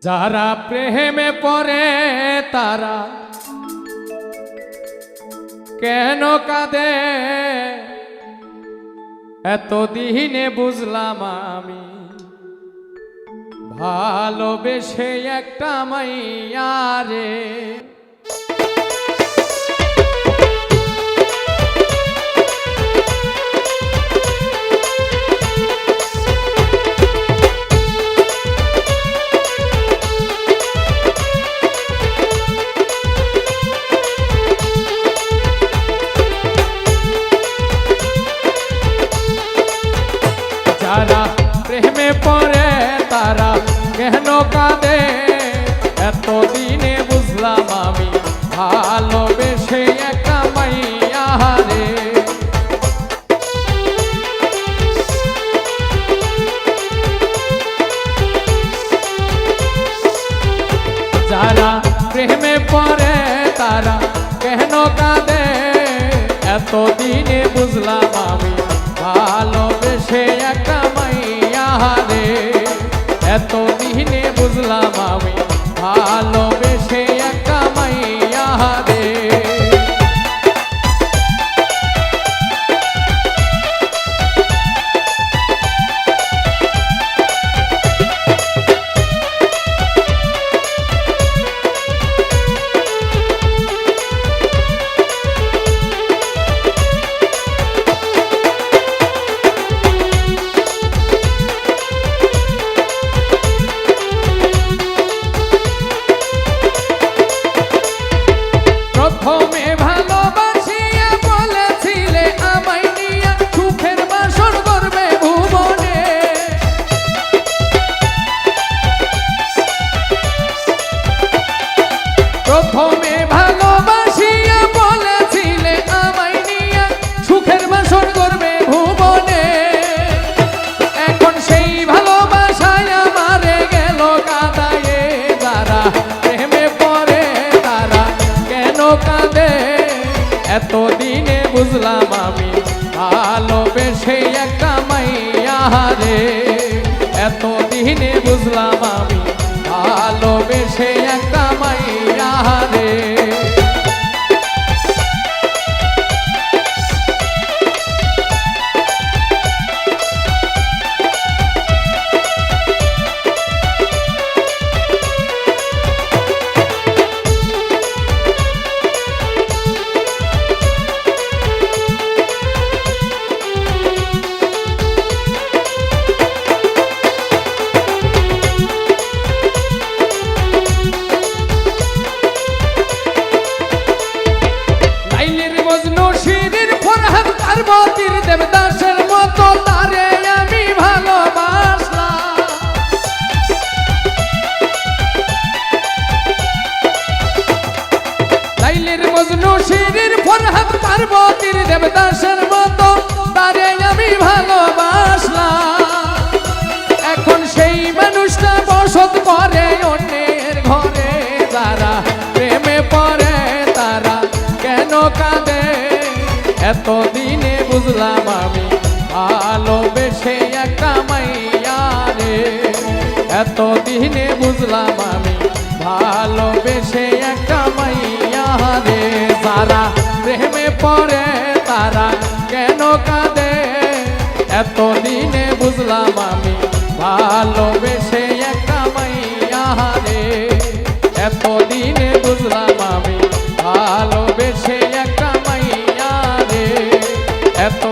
যারা প্রেমে পড়ে তারা কেন কাঁদে এতদিনে বুঝলাম আমি ভালোবেসে একটা মাইয়া রে। যারা প্রেমে পড়ে তারা কেন কাঁদে এতদিনে বুঝলাম আমি ভালোবেসে একটা মাইয়া রে। যারা প্রেমে পড়ে তারা কেন কাঁদে এতদিনে বুঝলাম আমি ভালোবেসে একটা মাইয়া রে। এতদিনে বুঝলাম আমি ভালোবেসে একটা মাইয়া রে। প্রথমে ভালোবাসিয়া বলেছিলে আমায় নিয়া সুখের বাসর করবে ভুবনে। প্রথমে ভালোবাসিয়া বলেছিলে আমায় নিয়া সুখের বাসর করবে ভুবনে। এখন সেই ভালোবাসায় আমারে গেল কাঁদায়ে। যারা প্রেমে পড়ে তারা কেন কাঁদে এতদিনে বুঝলাম আমি ভালোবেসে একটা মাইয়া রে। এতদিনে বুঝলাম আমি ভালোবেসে একটা মাইয়া রে। পার্বতীর দেবদাসের মতো তারে আমি ভালোবাসলাম। লাইলির মজনু শিরির ফরহাদ পার্বতীর দেবদাসের মতো তারে আমি ভালোবাসলাম। এখন সেই মানুষটা বসত করে অন্যের ঘরে। যারা প্রেমে পড়ে তারা কেন কাঁদে এতদিনে বুঝলাম আমি ভালোবেসে একটা মাইয়া রে। এতদিনে বুঝলাম আমি ভালোবেসে একটা মাইয়া রে। যারা প্রেমে পড়ে তারা কেন কাঁদে এতদিনে বুঝলাম আমি ভালোবেসে একটা মাইয়া রে। এতদিনে বুঝলাম আমি ভালোবেসে একটা মাইয়া রে। এত